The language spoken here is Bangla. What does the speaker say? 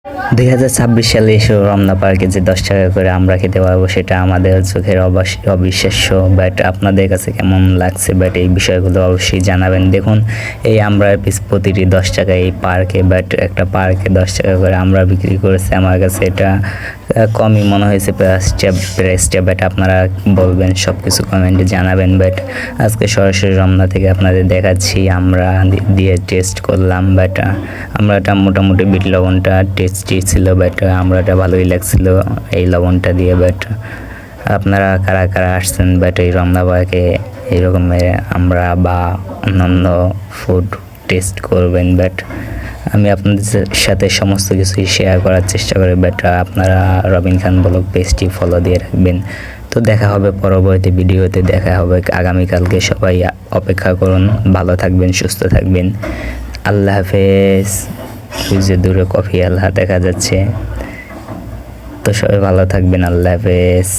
2026 সালে এসে রমনা পার্কে যে 10 টাকা করে আমরা খেতে পারবো সেটা আমাদের চোখের অবিশ্বাস্য। বাট আপনাদের কাছে কেমন লাগছে, বাট এই বিষয়গুলো অবশ্যই জানাবেন। দেখুন এই আমরার পিস প্রতিটি 10 টাকা এই পার্কে, বাট একটা পার্কে 10 টাকা করে আমরা বিক্রি করেছে। আমার কাছে এটা কমই মনে হয়েছে প্রাইসটা। বাট আপনারা বলবেন, সব কিছু কমেন্টে জানাবেন। বাট আজকে সরাসরি রমনা থেকে আপনাদের দেখাচ্ছি, আমরা দিয়ে টেস্ট করলাম। বাট আমরাটা মোটামুটি বিট লবণটা টেস্টি ছিল, বাট আমরাটা ভালোই লাগছিল এই লবণটা দিয়ে। বাট আপনারা কারা কারা আসছেন বাট এই রমনা পার্কে এইরকমের আমরা বা অন্যান্য ফুড টেস্ট করবেন। বাট আমি আপনাদের সাথে সমস্ত কিছুই শেয়ার করার চেষ্টা করি। বাট আপনারা রবিন খান ব্লগ পেজটি ফলো দিয়ে রাখবেন। তো দেখা হবে পরবর্তী ভিডিওতে, দেখা হবে আগামীকালকে। সবাই অপেক্ষা করুন। ভালো থাকবেন, সুস্থ থাকবেন। আল্লাহ হাফেজ। ওই যে দূরে কফি আল্লাহ দেখা যাচ্ছে। তো সবাই ভালো থাকবেন। আল্লাহ হাফেজ।